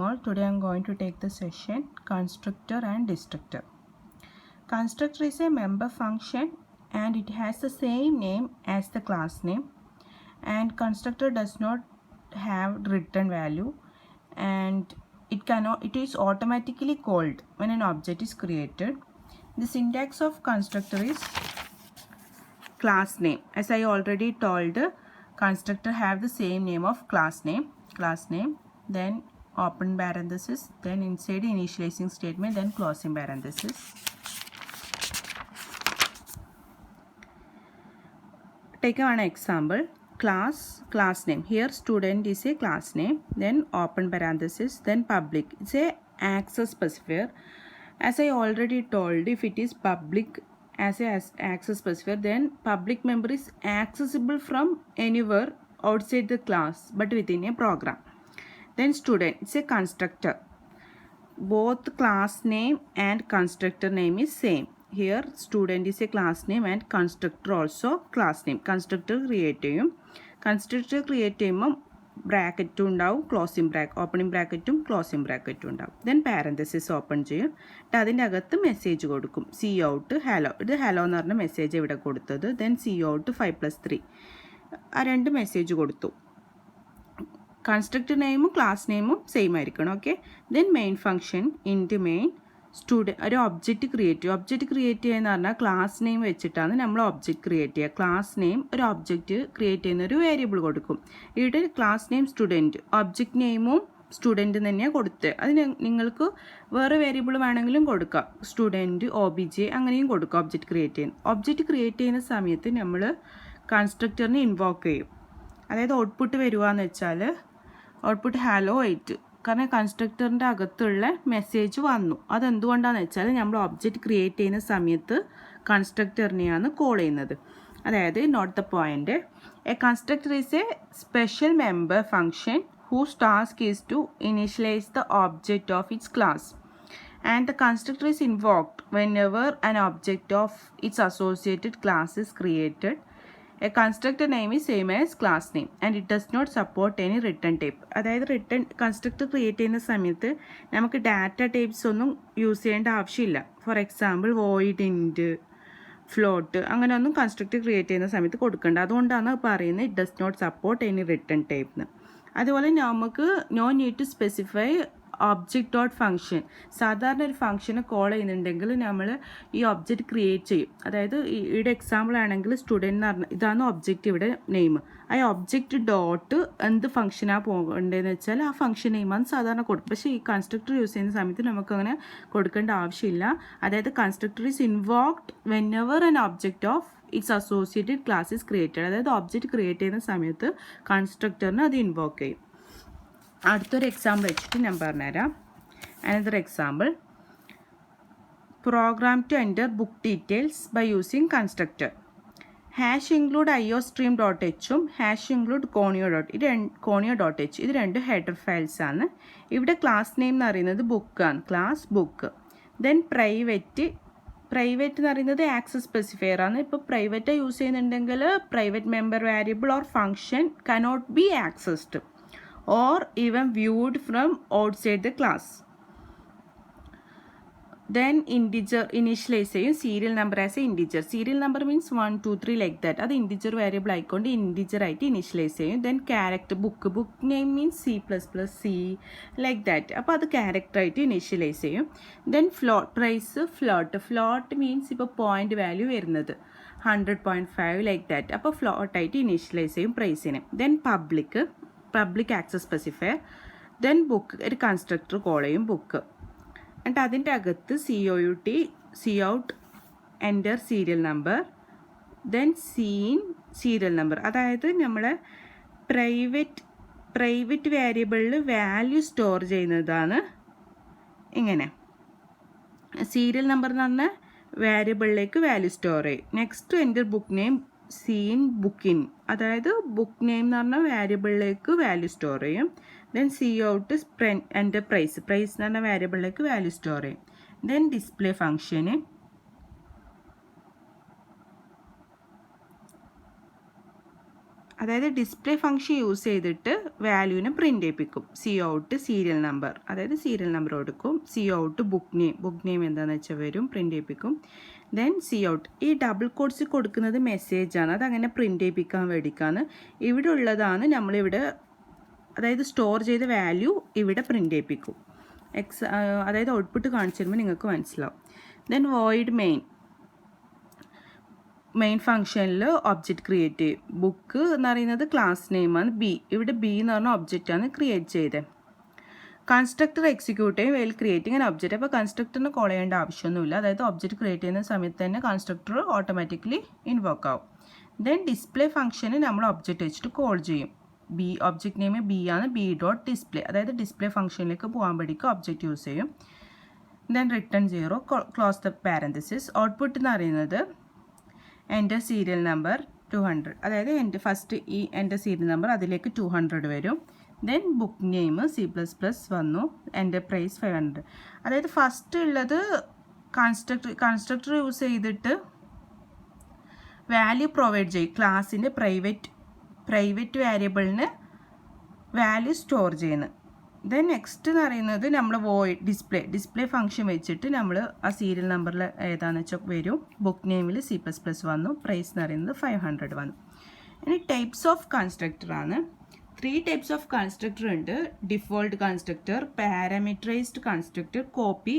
all. Today I am going to take the session constructor and destructor. Constructor is a member function and it has the same name as the class name, and constructor does not have return value, and it is automatically called when an object is created. The syntax of constructor is class name. As I already told, constructor have the same name of class name, then open parenthesis, then inside initializing statement, then closing parenthesis. Take one example. Class name. Here student is a class name, then open parenthesis, then public. It's a access specifier. As I already told, if it is public as a access specifier, then public member is accessible from anywhere outside the class but within a program. Then student, it's a constructor. Both class name and constructor name is same. Here student is a class name and constructor also class name. Constructor create ചെയ്യും. Constructor create ചെയ്യുമ്പോൾ ബ്രാക്കറ്റും ഉണ്ടാവും, closing opening ബ്രാക്കറ്റും closing ബ്രാക്കറ്റും ഉണ്ടാവും. Then parenthesis open ചെയ്യും. എന്നിട്ട് അതിൻ്റെ അകത്ത് message കൊടുക്കും. C out hello. ഇത് ഹലോ എന്ന് പറഞ്ഞ മെസ്സേജ് ഇവിടെ കൊടുത്തത്. ദെൻ സി ഔട്ട് 5+3 ആ രണ്ട് മെസ്സേജ് കൊടുത്തു. കൺസ്ട്രക്ടർ നെയിമും ക്ലാസ് നെയിമും സെയിം ആയിരിക്കണം. Okay. Then main function int main student ഒരു ഒബ്ജക്റ്റ് ക്രിയേറ്റ് ചെയ്യുക പറഞ്ഞാൽ ക്ലാസ് നെയിം വെച്ചിട്ടാണ് നമ്മൾ ഒബ്ജക്റ്റ് ക്രിയേറ്റ് ചെയ്യുക. ക്ലാസ് നെയിം ഒരു ഒബ്ജക്റ്റ് ക്രിയേറ്റ് ചെയ്യുന്ന ഒരു വേരിയബിൾ കൊടുക്കും. ഇവിടെ ക്ലാസ് നെയിം സ്റ്റുഡൻറ്റ്, ഒബ്ജക്റ്റ് നെയിമും സ്റ്റുഡൻറ്റ് തന്നെയാണ് കൊടുത്തത്. അതിന് നിങ്ങൾക്ക് വേറെ വേരിയബിൾ വേണമെങ്കിലും കൊടുക്കാം. സ്റ്റുഡൻറ്റ്, OBJ അങ്ങനെയും കൊടുക്കാം. ഒബ്ജക്റ്റ് ക്രിയേറ്റ് ചെയ്യുന്ന സമയത്ത് നമ്മൾ കൺസ്ട്രക്ടറിനെ ഇൻവോക്ക് ചെയ്യും. അതായത് ഔട്ട്പുട്ട് വരുവാന്ന് വെച്ചാൽ ഔട്ട്പുട്ട് ഹലോ 8, കാരണം കൺസ്ട്രക്ടറിൻ്റെ അകത്തുള്ള മെസ്സേജ് വന്നു. അതെന്തുകൊണ്ടാണെന്ന് വെച്ചാൽ നമ്മൾ ഒബ്ജക്റ്റ് ക്രിയേറ്റ് ചെയ്യുന്ന സമയത്ത് കൺസ്ട്രക്ടറിനെയാണ് കോൾ ചെയ്യുന്നത്. അതായത് note the point, a constructor is a special member function whose task is to initialize the object of its class, and the constructor is invoked whenever an object of its associated class is created. A constructor name is same as class name and it does not support any return type. അതായത് constructor create ചെയ്യുന്ന സമയത്ത് നമുക്ക് data types ഒന്നും use ചെയ്യേണ്ട ആവശ്യമില്ല. For example void, int, float അങ്ങനെയൊന്നും constructor create ചെയ്യുന്ന സമയത്ത് കൊടുക്കേണ്ട. അതുകൊണ്ടാണ് പറയുന്നത് it does not support any return type എന്ന്. അതുപോലെ നമുക്ക് no need to specify object dot function. സാധാരണ ഒരു ഫംഗ്ഷനെ കോൾ ചെയ്യുന്നുണ്ടെങ്കിൽ നമ്മൾ ഈ ഒബ്ജക്റ്റ് ക്രിയേറ്റ് ചെയ്യും. അതായത് ഇവിടെ എക്സാമ്പിൾ ആണെങ്കിൽ സ്റ്റുഡൻറ്റ് എന്ന് പറഞ്ഞാൽ ഇതാണ് ഒബ്ജക്റ്റ്, ഇവിടെ നെയിം. ആ ഒബ്ജക്റ്റ് ഡോട്ട് എന്ത് ഫംഗ്ഷനാണ് പോകേണ്ടതെന്ന് വെച്ചാൽ ആ ഫംഗ്ഷൻ നെയിമാണ് സാധാരണ കൊടുക്കും. പക്ഷേ ഈ കൺസ്ട്രക്ടർ യൂസ് ചെയ്യുന്ന സമയത്ത് നമുക്കങ്ങനെ കൊടുക്കേണ്ട ആവശ്യമില്ല. അതായത് constructor is invoked whenever an object of its associated class is created. അതായത് ഒബ്ജക്റ്റ് ക്രിയേറ്റ് ചെയ്യുന്ന സമയത്ത് കൺസ്ട്രക്ടറിന് അത് ഇൻവോക്ക് ചെയ്യും. അടുത്തൊരു എക്സാമ്പിൾ വെച്ചിട്ട് ഞാൻ പറഞ്ഞുതരാം. Another example, program to enter book details by using constructor. #include iostream.hഉം #include conio.h ഇത് രണ്ട് ഹെഡർ ഫയൽസ് ആണ്. ഇവിടെ ക്ലാസ് നെയിം എന്ന് പറയുന്നത് ബുക്കാണ്, ക്ലാസ് ബുക്ക്. ദെൻ പ്രൈവറ്റ് എന്ന് പറയുന്നത് ആക്സസ് സ്പെസിഫയർ ആണ്. ഇപ്പോൾ പ്രൈവറ്റ് യൂസ് ചെയ്യുന്നുണ്ടെങ്കിൽ private member variable or function cannot be accessed or even viewed from outside the class. Then integer initialize ചെയ്യും. serial number as a integer. serial number means 1 2 3 like that. അത് integer variable ആയിക്കൊണ്ട് integer ആയിട്ട് initialize ചെയ്യും. then character book name means C++, like that. അപ്പോൾ അത് character ആയിട്ട് initialize ചെയ്യും. then float price, float means ഇപ്പോൾ പോയിന്റ് വാല്യൂ വരുന്നത് 100.5 like that. അപ്പോൾ float ആയിട്ട് initialize ചെയ്യും പ്രൈസിനെ. then public access specifier. then book ഒരു കൺസ്ട്രക്ടർ കോൾ ചെയ്യും ബുക്ക്. എന്നിട്ട് അതിൻ്റെ അകത്ത് cout enter serial number, then serial number. അതായത് നമ്മൾ പ്രൈവറ്റ് വേരിയബിളിൽ വാല്യൂ സ്റ്റോർ ചെയ്യുന്നതാണ് ഇങ്ങനെ. സീരിയൽ നമ്പർ എന്ന് പറഞ്ഞാൽ വേരിയബിളിലേക്ക് വാല്യൂ സ്റ്റോർ ചെയ്യും. നെക്സ്റ്റ് എൻ്റർ ബുക്ക് നെയിം ബുക്കിൻ, അതായത് ബുക്ക് നെയിം എന്ന് പറഞ്ഞാൽ വേരിയബിളിലേക്ക് വാല്യൂ സ്റ്റോർ ചെയ്യും. ദെൻ cout എൻ്റർ പ്രൈസ് എന്ന് പറഞ്ഞാൽ വേരിയബിളിലേക്ക് വാല്യൂ സ്റ്റോർ ചെയ്യും. ദെൻ ഡിസ്പ്ലേ ഫംഗ്ഷന് അതായത് ഡിസ്പ്ലേ ഫംഗ്ഷൻ യൂസ് ചെയ്തിട്ട് വാല്യൂവിനെ പ്രിൻ്റ് ചെയ്യിപ്പിക്കും. സി ഔട്ട് സീരിയൽ നമ്പർ, അതായത് സീരിയൽ നമ്പർ കൊടുക്കും. സി ഔട്ട് ബുക്ക് നെയിം എന്താണെന്ന് വെച്ചാൽ വരും, പ്രിൻ്റ് ചെയ്യിപ്പിക്കും. ദെൻ സി ഔട്ട്, ഈ ഡബിൾ കോഡ്സ് കൊടുക്കുന്നത് മെസ്സേജാണ്, അതങ്ങനെ പ്രിൻ്റ് ചെയ്യിപ്പിക്കാൻ വേണ്ടിയിട്ടാണ്. ഇവിടെ ഉള്ളതാണ് നമ്മളിവിടെ, അതായത് സ്റ്റോർ ചെയ്ത വാല്യൂ ഇവിടെ പ്രിൻ്റ് ചെയ്യിപ്പിക്കും. അതായത് ഔട്ട്പുട്ട് കാണിച്ചു തരുമ്പോൾ നിങ്ങൾക്ക് മനസ്സിലാവും. ദെൻ വോയിഡ് മെയിൻ ഫംഗ്ഷനിൽ ഒബ്ജക്റ്റ് ക്രിയേറ്റ് ചെയ്യും. ബുക്ക് എന്ന് പറയുന്നത് ക്ലാസ് നെയിമാണ്, ബി. ഇവിടെ ബി എന്ന് പറഞ്ഞ ഒബ്ജക്റ്റാണ് ക്രിയേറ്റ് ചെയ്തത്. കൺസ്ട്രക്ടർ എക്സിക്യൂട്ട് ചെയ്യും വെൽ ക്രിയേറ്റിംഗ് ആൻ ഒബ്ജക്റ്റ്. അപ്പോൾ കൺസ്ട്രക്ടറിന് കോൾ ചെയ്യേണ്ട ആവശ്യമൊന്നുമില്ല, അതായത് ഒബ്ജക്റ്റ് ക്രിയേറ്റ് ചെയ്യുന്ന സമയത്ത് തന്നെ കൺസ്ട്രക്ടർ ഓട്ടോമാറ്റിക്കലി ഇൻവോക്ക് ആവും. ദെൻ ഡിസ്പ്ലേ ഫംഗ്ഷന് നമ്മൾ ഒബ്ജക്റ്റ് വെച്ചിട്ട് കോൾ ചെയ്യും. ബി, ഒബ്ജക്റ്റ് നെയിം ബി ആണ്, ബി ഡോട്ട് ഡിസ്പ്ലേ, അതായത് ഡിസ്പ്ലേ ഫംഗ്ഷനിലേക്ക് പോകാൻ വേണ്ടിയിട്ട് ഒബ്ജക്റ്റ് യൂസ് ചെയ്യും. Then return 0, close the parenthesis. Output എന്ന് പറയുന്നത് എൻ്റെ സീരിയൽ നമ്പർ 200, അതായത് എൻ്റെ ഫസ്റ്റ് ഈ എൻ്റെ സീരിയൽ നമ്പർ അതിലേക്ക് 200 വരും. ദെൻ ബുക്ക് നെയിം C++ വന്നു, എൻ്റെ പ്രൈസ് 500. അതായത് ഫസ്റ്റ് ഉള്ളത് കൺസ്ട്രക്ടർ യൂസ് ചെയ്തിട്ട് വാല്യൂ പ്രൊവൈഡ് ചെയ്യും. ക്ലാസ്സിൻ്റെ പ്രൈവറ്റ് വേരിയബിളിന് വാല്യൂ സ്റ്റോർ ചെയ്യുന്നത്. ദെൻ നെക്സ്റ്റ് എന്ന് പറയുന്നത് നമ്മൾ ഡിസ്പ്ലേ ഫംഗ്ഷൻ വെച്ചിട്ട് നമ്മൾ ആ സീരിയൽ നമ്പറിൽ ഏതാണെന്ന് വെച്ചാൽ വരും. ബുക്ക് നെയിമിൽ C++ വന്നു, പ്രൈസ് എന്ന് പറയുന്നത് 500 വന്നു. ഇനി ടൈപ്സ് ഓഫ് കൺസ്ട്രക്ടറാണ്. 3 ടൈപ്സ് ഓഫ് കൺസ്ട്രക്ടർ ഉണ്ട്. Default constructor, parameterised constructor, copy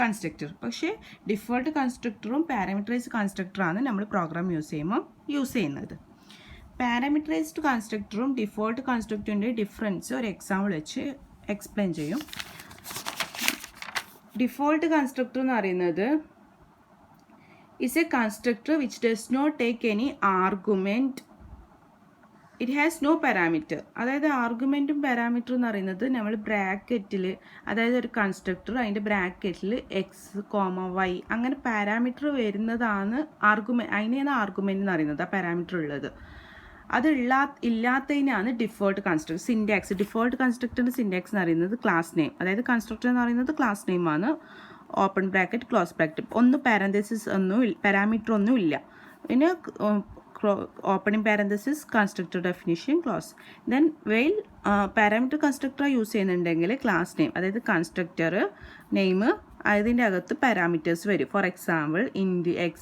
constructor. പക്ഷേ ഡിഫോൾട്ട് കൺസ്ട്രക്ടറും പാരാമീറ്ററൈസ്ഡ് കൺസ്ട്രക്ടറാണ് നമ്മൾ പ്രോഗ്രാം യൂസ് ചെയ്യുന്നത്. പാരാമീറ്ററൈസ്ഡ് കൺസ്ട്രക്ടറും ഡിഫോൾട്ട് കൺസ്ട്രക്ടറിൻ്റെ ഡിഫറൻസ് ഒരു എക്സാമ്പിൾ വെച്ച് എക്സ്പ്ലെയിൻ ചെയ്യും. ഡിഫോൾട്ട് കൺസ്ട്രക്ടർ എന്ന് പറയുന്നത് is a constructor which does not take any argument. It has no parameter. അതായത് ആർഗ്യുമെൻറ്റും പാരാമീറ്റർ എന്ന് പറയുന്നത് നമ്മൾ ബ്രാക്കറ്റിൽ, അതായത് ഒരു കൺസ്ട്രക്ടർ അതിൻ്റെ ബ്രാക്കറ്റിൽ X, Y അങ്ങനെ പാരാമീറ്റർ വരുന്നതാണ് അതിനെയാണ് ആർഗ്യുമെൻ്റ് എന്ന് പറയുന്നത്, ആ പാരാമീറ്റർ ഉള്ളത്. അത് ഇല്ലാത്തതിനാണ് ഡിഫോൾട്ട് കൺസ്ട്രക്ടർ. ഡിഫോൾട്ട് കൺസ്ട്രക്ടറിൻ്റെ സിൻറ്റാക്സ് എന്ന് പറയുന്നത് ക്ലാസ് നെയിം, അതായത് കൺസ്ട്രക്ടർ എന്ന് പറയുന്നത് ക്ലാസ് നെയിമാണ്, open bracket close bracket, parameter ഒന്നും ഇല്ല. പിന്നെ opening parenthesis constructor definition close. Then while parameter constructor use ചെയ്യുന്നുണ്ടെങ്കിൽ ക്ലാസ് നെയിം, അതായത് കൺസ്ട്രക്ടർ നെയിം അതിൻ്റെ അകത്ത് പാരാമീറ്റേഴ്സ് വരും. For example int X,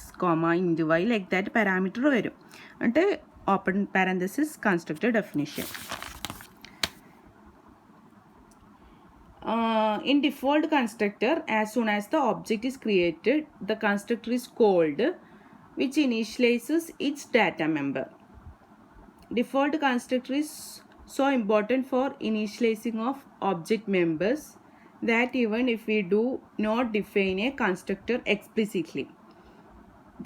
int Y like that parameter വരും. എന്നിട്ട് open parenthesis constructor definition. In default constructor, as soon as the object is created, the constructor is called, which initializes its data member. Default constructor is so important for initializing of object members that even if we do not define a constructor explicitly,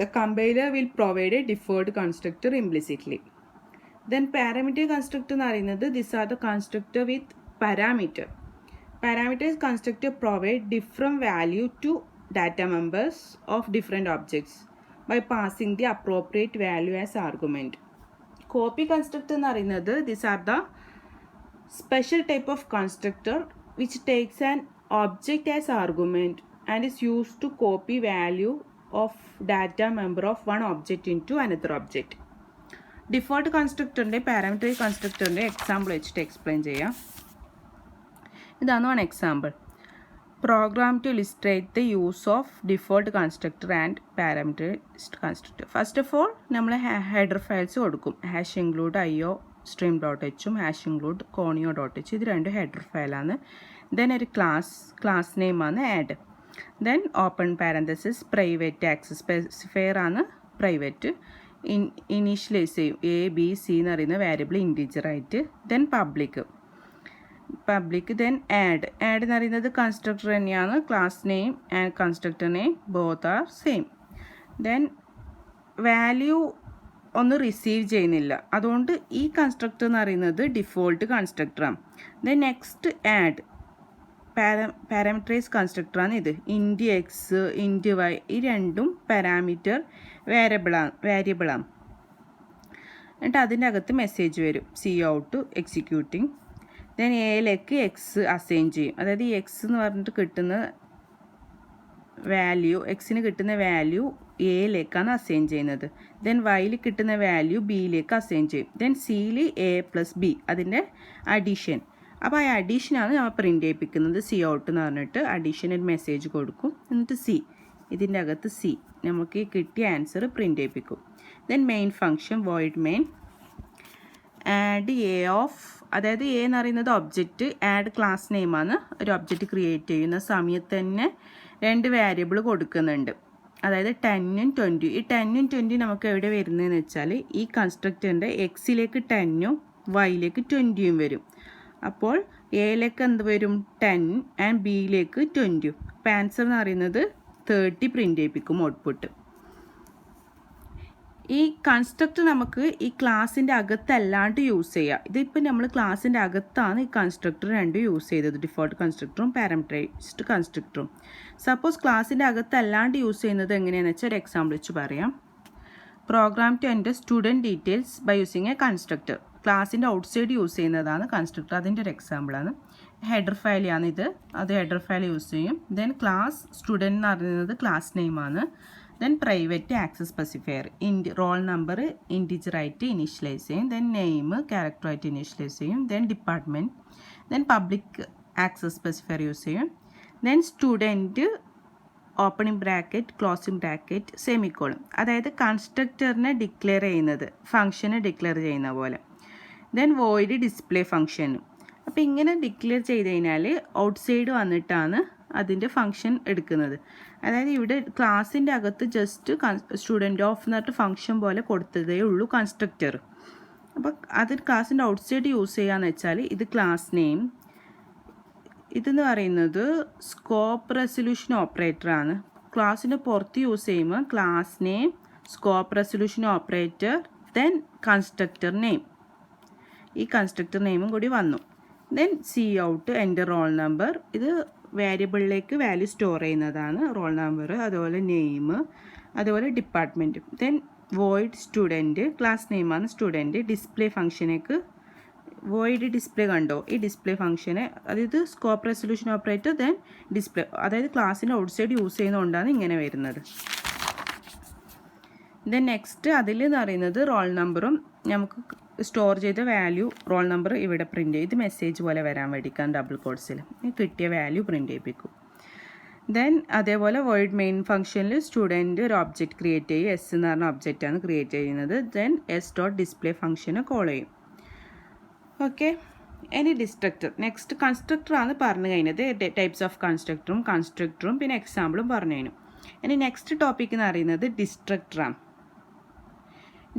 the compiler will provide a default constructor implicitly. Then parameter constructor എന്ന് പറയുന്നത് these are the constructor with parameter. Parameters constructor provide different value to data members of different objects by passing the appropriate value as argument. Copy constructor എന്ന് പറയുന്നത് these are the special type of constructor which takes an object as argument and is used to copy value of data member of one object into another object. Default കൺസ്ട്രക്ടറിൻ്റെ പാരാമീറ്ററി കൺസ്ട്രക്ടറിൻ്റെ example വെച്ചിട്ട് explain ചെയ്യാം. ഇതാണ് one example. Program to illustrate the use of default constructor and parameterised constructor. First of all നമ്മൾ header files കൊടുക്കും. Hash include IO stream.hഉം hash include conio.h, ഇത് രണ്ട് ഹെഡർ ഫയലാണ്. ദെൻ ഒരു ക്ലാസ് നെയിമാണ് add. Then open parenthesis private access specifier ആണ് private. Initialise ചെയ്യും ABC എന്ന് പറയുന്ന വേരിയബിൾ ഇൻറ്റീജർ ആയിട്ട്. Then public. ദെൻ ആഡ് എന്ന് പറയുന്നത് കൺസ്ട്രക്ടർ തന്നെയാണ്. Class name and constructor name both are same. Then value ഒന്ന് റിസീവ് ചെയ്യുന്നില്ല, അതുകൊണ്ട് ഈ കൺസ്ട്രക്ടർ എന്ന് പറയുന്നത് ഡിഫോൾട്ട് കൺസ്ട്രക്ടറാണ്. ദെൻ നെക്സ്റ്റ് ആഡ് പാരാമീറ്ററൈസ് കൺസ്ട്രക്ടറാണ് ഇത്. ഇൻറ്റ് X, ഇൻറ്റ് Y ഈ രണ്ടും പാരാമീറ്റർ വേരിയബിളാണ്. എന്നിട്ട് അതിൻ്റെ അകത്ത് മെസ്സേജ് വരും സി ഔട്ട് എക്സിക്യൂട്ടിങ്. ദെൻ Aയിലേക്ക് X അസൈൻ ചെയ്യും. അതായത് ഈ X എന്ന് പറഞ്ഞിട്ട് കിട്ടുന്ന വാല്യൂ എക്സിന് കിട്ടുന്ന വാല്യൂ എയിലേക്കാണ് അസൈൻ ചെയ്യുന്നത്. ദെൻ വൈയിൽ കിട്ടുന്ന വാല്യൂ ബിയിലേക്ക് അസൈൻ ചെയ്യും. ദെൻ സിയിൽ എ പ്ലസ് ബി അതിൻ്റെ അഡീഷൻ. അപ്പോൾ ആ അഡീഷനാണ് നമ്മൾ പ്രിൻ്റ് ചെയ്യിപ്പിക്കുന്നത്. സി ഔട്ട് എന്ന് പറഞ്ഞിട്ട് അഡീഷൻ ഒരു മെസ്സേജ് കൊടുക്കും. എന്നിട്ട് സി ഇതിൻ്റെ അകത്ത് സി നമുക്ക് ഈ കിട്ടിയ ആൻസർ പ്രിൻ്റ് ചെയ്യിപ്പിക്കും. Then main function void main add A of, അതായത് എ എന്ന് പറയുന്നത് ഒബ്ജക്റ്റ്, ആഡ് ക്ലാസ് നെയിമാണ്. ഒരു ഒബ്ജക്റ്റ് ക്രിയേറ്റ് ചെയ്യുന്ന സമയത്ത് തന്നെ 2 വേരിയബിൾ കൊടുക്കുന്നുണ്ട്. അതായത് 10ഉം 20. ഈ 10ഉം 20 നമുക്ക് എവിടെ വരുന്നതെന്ന് വെച്ചാൽ ഈ കൺസ്ട്രക്ടറിൻ്റെ എക്സിലേക്ക് 10ഉം വൈയിലേക്ക് 20ഉം വരും. അപ്പോൾ എയിലേക്ക് എന്ത് വരും 10 ആൻഡ് ബിയിലേക്ക് 20. അപ്പോൾ ആൻസർ എന്ന് പറയുന്നത് 30 പ്രിൻ്റ് ചെയ്യിപ്പിക്കും ഔട്ട്പുട്ട്. ഈ കൺസ്ട്രക്ടർ നമുക്ക് ഈ ക്ലാസ്സിൻ്റെ അകത്തല്ലാണ്ട് യൂസ് ചെയ്യാം. ഇതിപ്പോൾ നമ്മൾ ക്ലാസ്സിൻ്റെ അകത്താണ് ഈ കൺസ്ട്രക്ടർ 2 യൂസ് ചെയ്തത്, ഡിഫോൾട്ട് കൺസ്ട്രക്ടറും പാരാമീറ്ററൈസ്ഡ് കൺസ്ട്രക്ടറും. സപ്പോസ് ക്ലാസ്സിൻ്റെ അകത്തല്ലാണ്ട് യൂസ് ചെയ്യുന്നത് എങ്ങനെയാണെന്ന് വെച്ചാൽ ഒരു എക്സാമ്പിൾ വെച്ച് പറയാം. Program to enter student details by using a constructor. ക്ലാസ്സിൻ്റെ ഔട്ട്സൈഡ് യൂസ് ചെയ്യുന്നതാണ് കൺസ്ട്രക്ടർ. അതിൻ്റെ ഒരു എക്സാമ്പിളാണ്. ഹെഡർ ഫയലാണ് ഇത്, അത് ഹെഡർ ഫയൽ യൂസ് ചെയ്യും. ദെൻ ക്ലാസ് സ്റ്റുഡൻറ്റ് എന്ന് പറയുന്നത് ക്ലാസ് നെയിമാണ്. Then private access specifier, roll number ഇൻറ്റിജറായിട്ട് ഇനീഷ്യലൈസ് ചെയ്യും. ദെൻ നെയിം ക്യാരക്ടറായിട്ട് ഇനീഷ്യലൈസ് ചെയ്യും. Then department, then public access specifier use ചെയ്യും. Then student opening bracket closing bracket semicolon, അതായത് കൺസ്ട്രക്ടറിനെ ഡിക്ലെയർ ചെയ്യുന്നത് ഫംഗ്ഷനെ ഡിക്ലെയർ ചെയ്യുന്ന പോലെ. ദെൻ വോയിഡ് ഡിസ്പ്ലേ ഫംഗ്ഷനും. അപ്പോൾ ഇങ്ങനെ ഡിക്ലെയർ ചെയ്ത് കഴിഞ്ഞാൽ ഔട്ട്സൈഡ് വന്നിട്ടാണ് അതിൻ്റെ ഫംഗ്ഷൻ എടുക്കുന്നത്. അതായത് ഇവിടെ ക്ലാസ്സിൻ്റെ അകത്ത് ജസ്റ്റ് സ്റ്റുഡൻറ്റ് ഓഫ് എന്നിട്ട് ഫംഗ്ഷൻ പോലെ കൊടുത്തതേ ഉള്ളൂ കൺസ്ട്രക്ടർ. അപ്പോൾ അത് ക്ലാസ്സിൻ്റെ ഔട്ട്സൈഡ് യൂസ് ചെയ്യാന്ന് വെച്ചാൽ ഇത് ക്ലാസ് നെയിം, ഇതെന്ന് പറയുന്നത് സ്കോപ്പ് റെസൊല്യൂഷൻ ഓപ്പറേറ്ററാണ്. ക്ലാസ്സിൻ്റെ പുറത്ത് യൂസ് ചെയ്യുമ്പോൾ class name scope resolution operator then constructor name, ഈ കൺസ്ട്രക്ടർ നെയിമും കൂടി വന്നു. Then C out enter roll number, ഇത് വേരിയബിളിലേക്ക് വാല്യൂ സ്റ്റോർ ചെയ്യുന്നതാണ് റോൾ നമ്പർ, അതുപോലെ നെയിം, അതുപോലെ department. Then void student, class നെയിമാണ് സ്റ്റുഡൻറ്റ്. ഡിസ്പ്ലേ ഫംഗ്ഷനേക്ക് വോയിഡ് ഡിസ്പ്ലേ കണ്ടോ, ഈ ഡിസ്പ്ലേ ഫംഗ്ഷന് അതായത് scope resolution operator then display, അതായത് ക്ലാസ്സിൻ്റെ ഔട്ട്സൈഡ് യൂസ് ചെയ്യുന്നതുകൊണ്ടാണ് ഇങ്ങനെ വരുന്നത്. ദെൻ നെക്സ്റ്റ് അതിൽ എന്ന് പറയുന്നത് റോൾ നമ്പറും നമുക്ക് സ്റ്റോർ ചെയ്ത വാല്യൂ റോൾ നമ്പർ ഇവിടെ പ്രിൻ്റ് ചെയ്ത് മെസ്സേജ് പോലെ വരാൻ വേണ്ടിക്കാൻ ഡബിൾ കോട്ട്സിൽ കിട്ടിയ വാല്യൂ പ്രിൻ്റ് ചെയ്യിപ്പിക്കും. ദെൻ അതേപോലെ വോയിഡ് മെയിൻ ഫംഗ്ഷനിൽ സ്റ്റുഡൻറ്റ് ഒരു ഒബ്ജക്റ്റ് ക്രിയേറ്റ് ചെയ്യും. എസ് എന്ന് പറഞ്ഞ ഒബ്ജക്റ്റാണ് ക്രിയേറ്റ് ചെയ്യുന്നത്. ദെൻ എസ് ഡോട്ട് ഡിസ്പ്ലേ ഫംഗ്ഷനെ കോൾ ചെയ്യും. ഓക്കെ, ഇനി ഡിസ്ട്രക്ടർ. നെക്സ്റ്റ് കൺസ്ട്രക്ടറാണ് പറഞ്ഞു കഴിഞ്ഞത്. ടൈപ്സ് ഓഫ് കൺസ്ട്രക്ടറും പിന്നെ എക്സാമ്പിളും പറഞ്ഞു കഴിഞ്ഞു. ഇനി നെക്സ്റ്റ് ടോപ്പിക് എന്ന് പറയുന്നത് ഡിസ്ട്രക്ടറാണ്.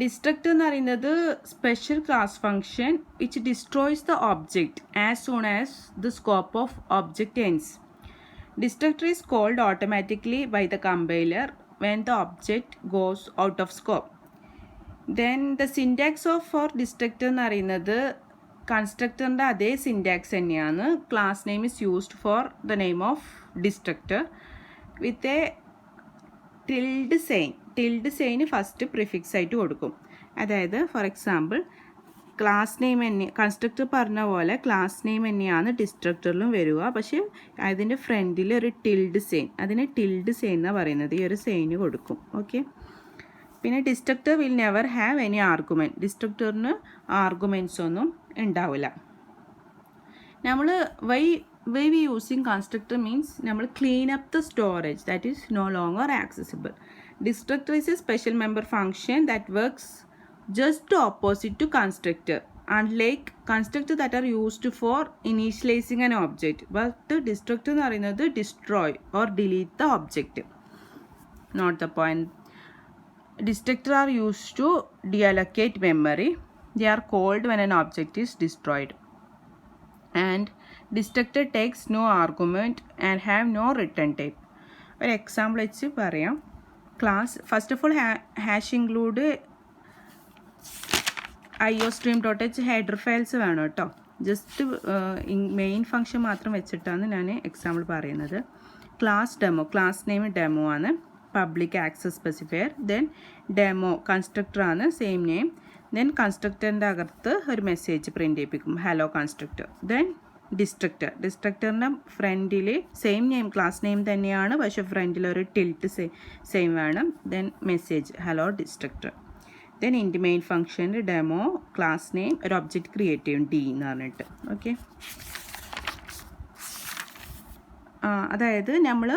ഡിസ്ട്രക്ടർ എന്ന് പറയുന്നത് special class function which destroys the object as soon as the scope of object ends. Destructor is called automatically by the compiler when the object goes out of scope. Then the syntax of for destructor എന്ന് പറയുന്നത് കൺസ്ട്രക്ടറിൻ്റെ അതേ syntax തന്നെയാണ്. Class name is used for the name of destructor with a tilde sign. Tilde sign first prefix ആയിട്ട് കൊടുക്കും. അതായത് for example class name തന്നെ constructor പറഞ്ഞ പോലെ ക്ലാസ് നെയിം തന്നെയാണ് ഡിസ്ട്രക്ടറിലും വരിക. പക്ഷേ അതിൻ്റെ ഫ്രണ്ടിൽ ഒരു ടിൽഡ് സൈൻ, അതിനെ ടിൽഡ് സൈൻ എന്നാണ് പറയുന്നത്. ഈ ഒരു സൈന് കൊടുക്കും. ഓക്കെ, പിന്നെ destructor will never have any argument. ഡിസ്ട്രക്ടറിന് ആർഗ്യുമെൻറ്റ്സ് ഒന്നും ഉണ്ടാവില്ല. നമ്മൾ why we using constructor means നമ്മൾ clean up the storage that is no longer accessible. Destructor is a special member function that works just opposite to constructor, unlike constructor that are used for initializing an object. But the destructor എന്ന് പറയുന്നത് destroy or delete the object, not the point. Destructor are used to deallocate memory. They are called when an object is destroyed. And destructor takes no argument and have no return type. ഒരു example വെച്ച് പറയാം. Class first of all hash include iostream.h header files വേണം കേട്ടോ. Just main function മാത്രം വെച്ചിട്ടാണ് ഞാൻ example പറയുന്നത്. Class demo, class name demo ആണ്. Public access specifier, then demo കൺസ്ട്രക്ടറാണ്, സെയിം നെയിം. ദെൻ കൺസ്ട്രക്ടറിൻ്റെ അകത്ത് ഒരു മെസ്സേജ് പ്രിൻ്റ് ചെയ്യിപ്പിക്കും, ഹലോ കൺസ്ട്രക്ടർ. ദെൻ ഡിസ്ട്രക്ടറിൻ്റെ ഫ്രണ്ടിൽ സെയിം നെയിം ക്ലാസ് നെയിം തന്നെയാണ്, പക്ഷേ ഫ്രണ്ടിൽ ഒരു ടിൽറ്റ് സെയിം വേണം. Then message hello destructor. Then int main ഫംഗ്ഷൻ്റെ ഡെമോ ക്ലാസ് നെയിം ഒരു ഒബ്ജക്റ്റ് ക്രിയേറ്റ് ചെയ്യും ഡി എന്ന് പറഞ്ഞിട്ട്. ഓക്കെ, അതായത് നമ്മൾ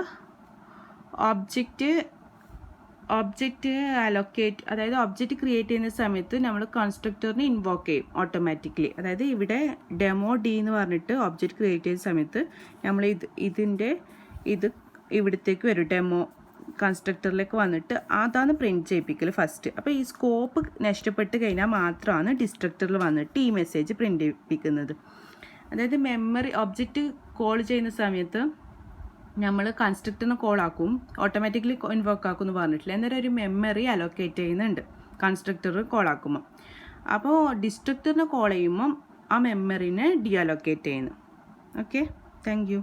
ഒബ്ജക്റ്റ് അലൊക്കേറ്റ്, അതായത് ഒബ്ജക്റ്റ് ക്രിയേറ്റ് ചെയ്യുന്ന സമയത്ത് നമ്മൾ കൺസ്ട്രക്ടറിനെ ഇൻവോക്ക് ചെയ്യും ഓട്ടോമാറ്റിക്കലി. അതായത് ഇവിടെ ഡെമോ ഡി എന്ന് പറഞ്ഞിട്ട് ഒബ്ജക്റ്റ് ക്രിയേറ്റ് ചെയ്യുന്ന സമയത്ത് നമ്മൾ ഇത് ഇവിടത്തേക്ക് വരും, ഡെമോ കൺസ്ട്രക്ടറിലേക്ക് വന്നിട്ട് അതാണ് പ്രിൻറ്റ് ചെയ്യിപ്പിക്കൽ ഫസ്റ്റ്. അപ്പോൾ ഈ സ്കോപ്പ് നഷ്ടപ്പെട്ട് കഴിഞ്ഞാൽ മാത്രമാണ് ഡിസ്ട്രക്ടറിൽ വന്നിട്ട് ഈ മെസ്സേജ് പ്രിൻറ്റ് ചെയ്യിപ്പിക്കുന്നത്. അതായത് മെമ്മറി ഒബ്ജക്റ്റ് കോൾ ചെയ്യുന്ന സമയത്ത് നമ്മൾ കൺസ്ട്രക്ടറിനെ കോൾ ആക്കും, ഓട്ടോമാറ്റിക്കലി ഇൻവോക്ക് ആക്കും എന്ന് പറഞ്ഞിട്ടില്ല. അന്നേരം ഒരു മെമ്മറി അലോക്കേറ്റ് ചെയ്യുന്നുണ്ട് കൺസ്ട്രക്ടർ കോൾ ആക്കുമ്പോൾ. അപ്പോൾ ഡിസ്ട്രക്ടറിനെ കോൾ ചെയ്യുമ്പം ആ മെമ്മറിനെ ഡി അലോക്കേറ്റ് ചെയ്യുന്നു. Okay, thank you.